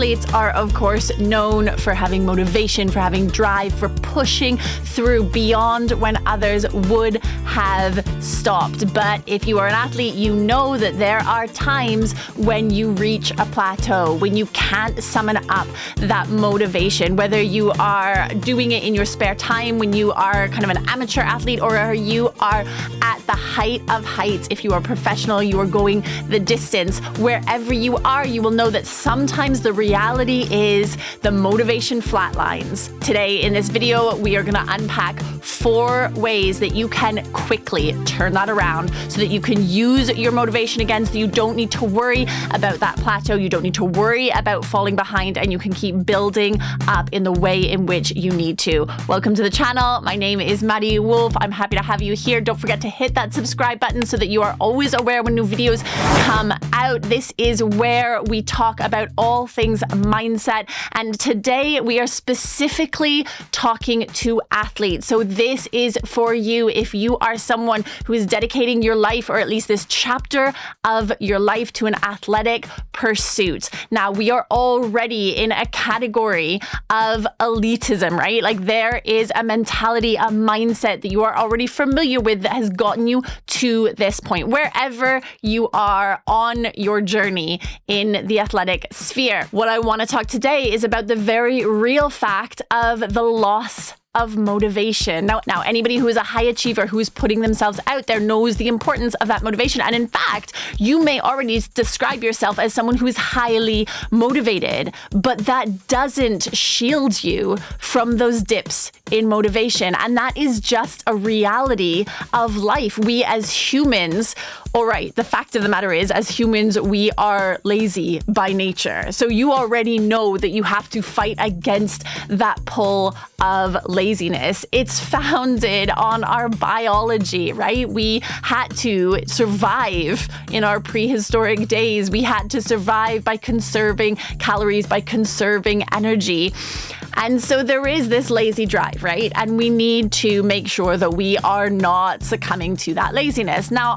Athletes are, of course, known for having motivation, for having drive, for pushing through beyond when others would have stopped. But if you are an athlete, you know that there are times when you reach a plateau, when you can't summon up that motivation, whether you are doing it in your spare time, when you are kind of an amateur athlete, or you are at the height of heights. If you are professional, you are going the distance. Wherever you are, you will know that sometimes the reality is the motivation flatlines. Today in this video, we are going to unpack 4 ways that you can quickly turn that around so that you can use your motivation again, so you don't need to worry about that plateau, you don't need to worry about falling behind, and you can keep building up in the way in which you need to. Welcome to the channel. My name is Maddie Wolf. I'm happy to have you here. Don't forget to hit that subscribe button so that you are always aware when new videos come out. This is where we talk about all things mindset, and today we are specifically talking to athletes. So this is for you if you are someone who is dedicating your life, or at least this chapter of your life, to an athletic pursuit. Now, we are already in a category of elitism, right? Like, there is a mentality, a mindset that you are already familiar with that has gotten you to this point, wherever you are on your journey in the athletic sphere. What I want to talk today is about the very real fact of the loss of motivation. Now, anybody who is a high achiever, who is putting themselves out there, knows the importance of that motivation. And in fact, you may already describe yourself as someone who is highly motivated, but that doesn't shield you from those dips in motivation. And that is just a reality of life. We as humans, all right, the fact of the matter is, as humans, we are lazy by nature. So you already know that you have to fight against that pull of laziness. It's founded on our biology, right? We had to survive in our prehistoric days. We had to survive by conserving calories, by conserving energy. And so there is this lazy drive, right? And we need to make sure that we are not succumbing to that laziness. Now,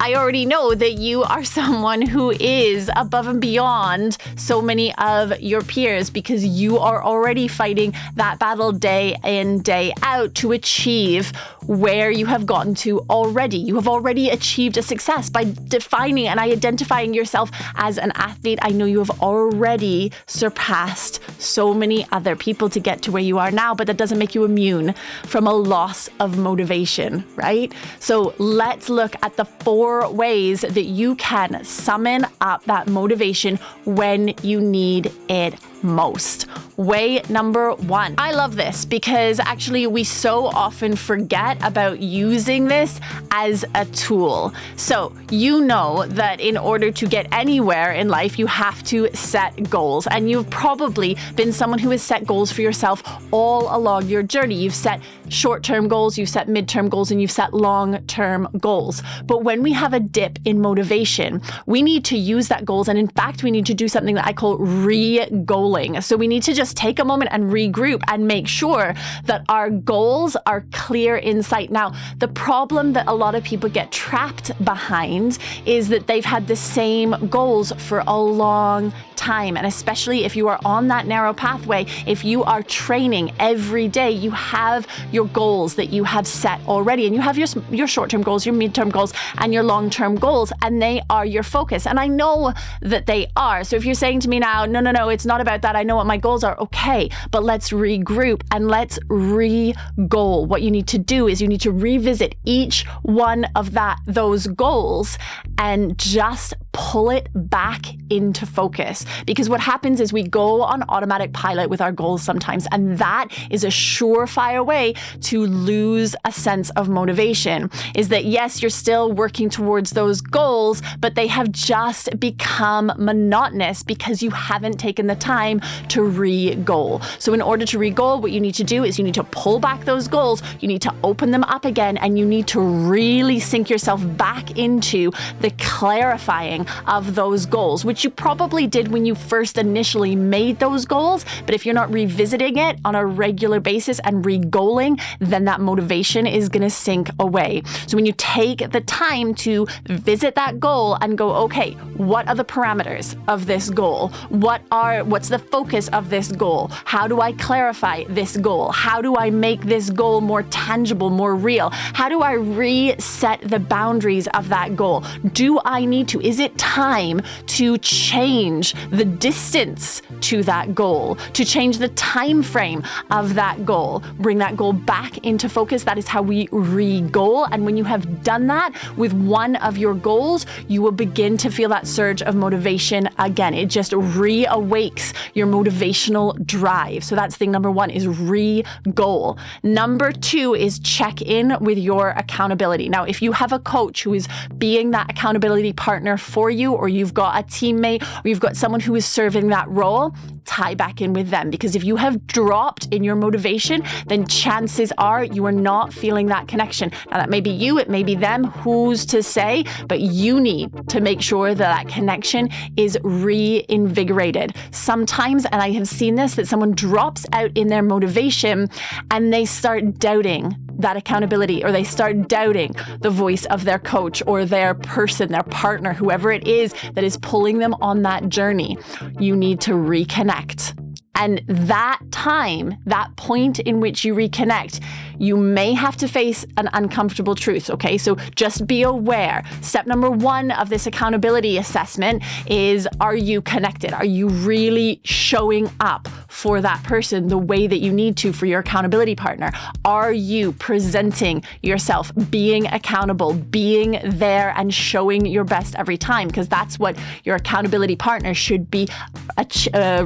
I already know that you are someone who is above and beyond so many of your peers, because you are already fighting that battle day in, day out to achieve where you have gotten to already. You have already achieved a success by defining and identifying yourself as an athlete. I know you have already surpassed so many other people to get to where you are now, but that doesn't make you immune from a loss of motivation, right? So let's look at the 4 ways that you can summon up that motivation when you need it most. Way number 1. I love this because actually we so often forget about using this as a tool. So you know that in order to get anywhere in life, you have to set goals. And you've probably been someone who has set goals for yourself all along your journey. You've set short-term goals, you've set mid-term goals, and you've set long-term goals. But when we have a dip in motivation, we need to use that goals. And in fact, we need to do something that I call re-goaling. So we need to just take a moment and regroup and make sure that our goals are clear in sight. Now, the problem that a lot of people get trapped behind is that they've had the same goals for a long time. And especially if you are on that narrow pathway, if you are training every day, you have your goals that you have set already, and you have your short-term goals, your mid-term goals, and your long-term goals, and they are your focus. And I know that they are. So if you're saying to me now, no, it's not about that, I know what my goals are, okay, but let's regroup and let's re-goal. What you need to do is you need to revisit each one of those goals and just pull it back into focus. Because what happens is we go on automatic pilot with our goals sometimes, and that is a surefire way to lose a sense of motivation. Is that, yes, you're still working towards those goals, but they have just become monotonous because you haven't taken the time to re-goal. So in order to re-goal, what you need to do is you need to pull back those goals, you need to open them up again, and you need to really sink yourself back into the clarifying setting of those goals, which you probably did when you first initially made those goals. But if you're not revisiting it on a regular basis and re-goaling, then that motivation is going to sink away. So when you take the time to visit that goal and go, okay, what are the parameters of this goal? What's the focus of this goal? How do I clarify this goal? How do I make this goal more tangible, more real? How do I reset the boundaries of that goal? Do I need to? Is it time to change the distance to that goal, to change the time frame of that goal, bring that goal back into focus? That is how we re-goal. And when you have done that with one of your goals, you will begin to feel that surge of motivation again. It just reawakes your motivational drive. So that's thing number one, is re-goal. Number two is check in with your accountability. Now, if you have a coach who is being that accountability partner for you, or you've got a teammate, or you've got someone who is serving that role, tie back in with them. Because if you have dropped in your motivation, then chances are you are not feeling that connection. Now, that may be you, it may be them, who's to say, but you need to make sure that connection is reinvigorated. Sometimes, and I have seen this, that someone drops out in their motivation and they start doubting that accountability, or they start doubting the voice of their coach or their person, their partner, whoever it is that is pulling them on that journey. You need to reconnect. And that time, that point in which you reconnect, you may have to face an uncomfortable truth, okay? So just be aware. Step number one of this accountability assessment is, are you connected? Are you really showing up for that person the way that you need to for your accountability partner? Are you presenting yourself, being accountable, being there and showing your best every time? Because that's what your accountability partner should be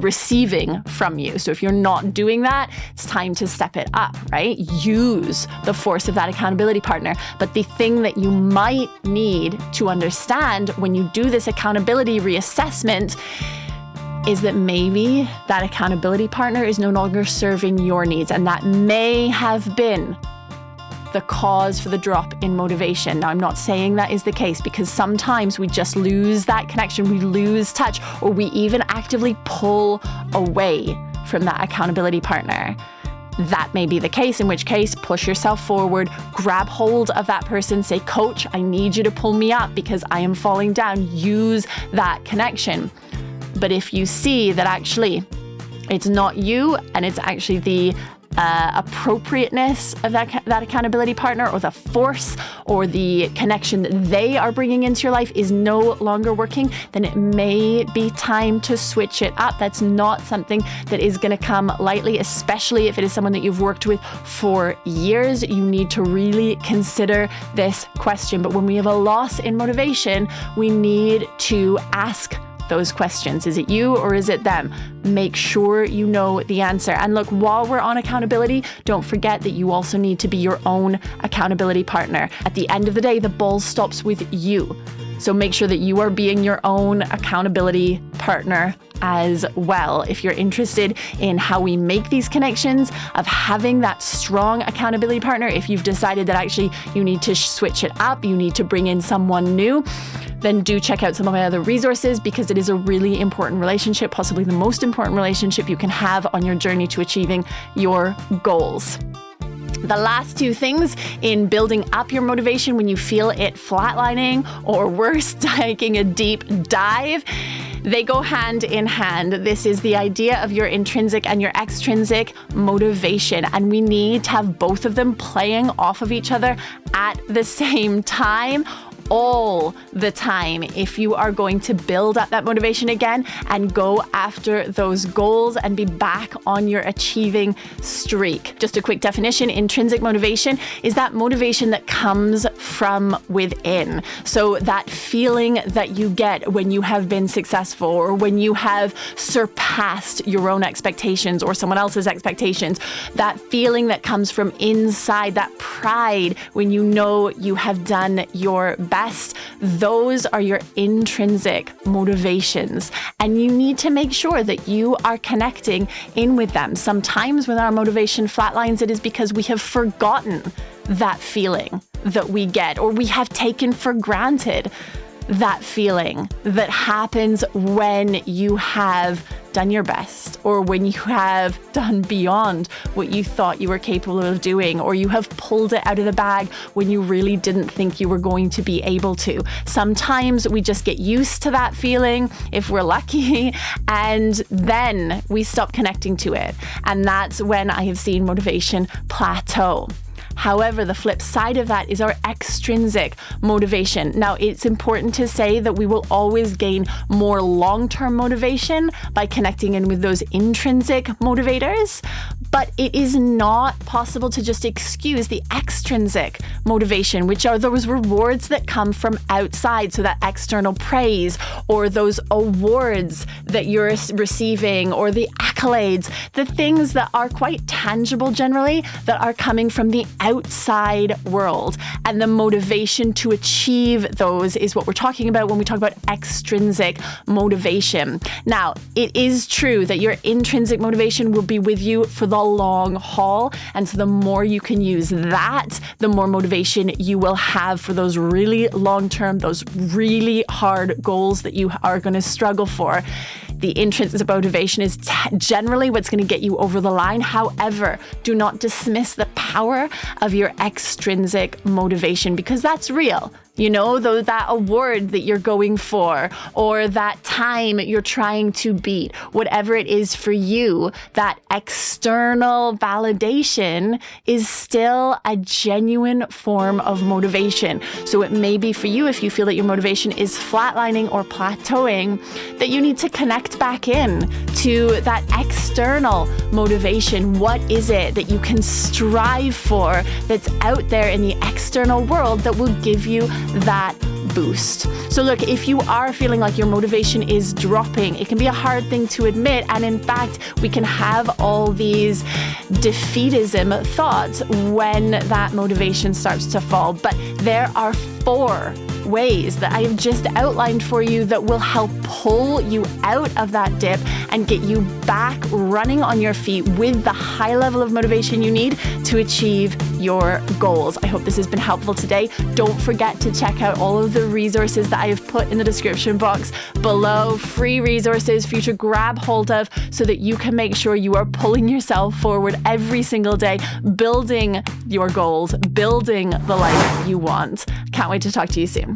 receiving from you. So if you're not doing that, it's time to step it up, right? Use the force of that accountability partner. But the thing that you might need to understand when you do this accountability reassessment is that maybe that accountability partner is no longer serving your needs. And that may have been the cause for the drop in motivation. Now, I'm not saying that is the case, because sometimes we just lose that connection, we lose touch, or we even actively pull away from that accountability partner. That may be the case, in which case, push yourself forward, grab hold of that person, say, coach, I need you to pull me up because I am falling down. Use that connection. But if you see that actually it's not you, and it's actually the appropriateness of that accountability partner, or the force or the connection that they are bringing into your life is no longer working, then it may be time to switch it up. That's not something that is going to come lightly, especially if it is someone that you've worked with for years. You need to really consider this question. But when we have a loss in motivation, we need to ask those questions. Is it you or is it them? Make sure you know the answer. And look, while we're on accountability, don't forget that you also need to be your own accountability partner. At the end of the day, the ball stops with you. So make sure that you are being your own accountability partner as well. If you're interested in how we make these connections, of having that strong accountability partner, if you've decided that actually you need to switch it up, you need to bring in someone new, then do check out some of my other resources, because it is a really important relationship, possibly the most important relationship you can have on your journey to achieving your goals. The last two things in building up your motivation when you feel it flatlining, or worse, taking a deep dive, they go hand in hand. This is the idea of your intrinsic and your extrinsic motivation. And we need to have both of them playing off of each other at the same time, all the time, if you are going to build up that motivation again and go after those goals and be back on your achieving streak. Just a quick definition: intrinsic motivation is that motivation that comes from within. So that feeling that you get when you have been successful, or when you have surpassed your own expectations or someone else's expectations, that feeling that comes from inside, that pride when you know you have done your best. Those are your intrinsic motivations, and you need to make sure that you are connecting in with them. Sometimes when our motivation flatlines, it is because we have forgotten that feeling that we get, or we have taken for granted that feeling that happens when you have done your best, or when you have done beyond what you thought you were capable of doing, or you have pulled it out of the bag when you really didn't think you were going to be able to. Sometimes we just get used to that feeling if we're lucky, and then we stop connecting to it. And that's when I have seen motivation plateau. However, the flip side of that is our extrinsic motivation. Now, it's important to say that we will always gain more long-term motivation by connecting in with those intrinsic motivators, but it is not possible to just excuse the extrinsic motivation, which are those rewards that come from outside. So that external praise, or those awards that you're receiving, or the accolades, the things that are quite tangible generally, that are coming from the outside world. And the motivation to achieve those is what we're talking about when we talk about extrinsic motivation. Now, it is true that your intrinsic motivation will be with you for the long haul. And so the more you can use that, the more motivation you will have for those really long-term, those really hard goals that you are going to struggle for. The intrinsic motivation is generally what's going to get you over the line. However, do not dismiss the power of your extrinsic motivation, because that's real. You know, though, that award that you're going for, or that time you're trying to beat, whatever it is for you, that external validation is still a genuine form of motivation. So it may be for you, if you feel that your motivation is flatlining or plateauing, that you need to connect back in to that external motivation. What is it that you can strive for that's out there in the external world that will give you that boost? So look, if you are feeling like your motivation is dropping, it can be a hard thing to admit. And in fact, we can have all these defeatism thoughts when that motivation starts to fall. But there are 4 ways that I have just outlined for you that will help pull you out of that dip and get you back running on your feet with the high level of motivation you need to achieve your goals. I hope this has been helpful today. Don't forget to check out all of the resources that I have put in the description box below. Free resources for you to grab hold of so that you can make sure you are pulling yourself forward every single day, building your goals, building the life you want. Can't wait to talk to you soon.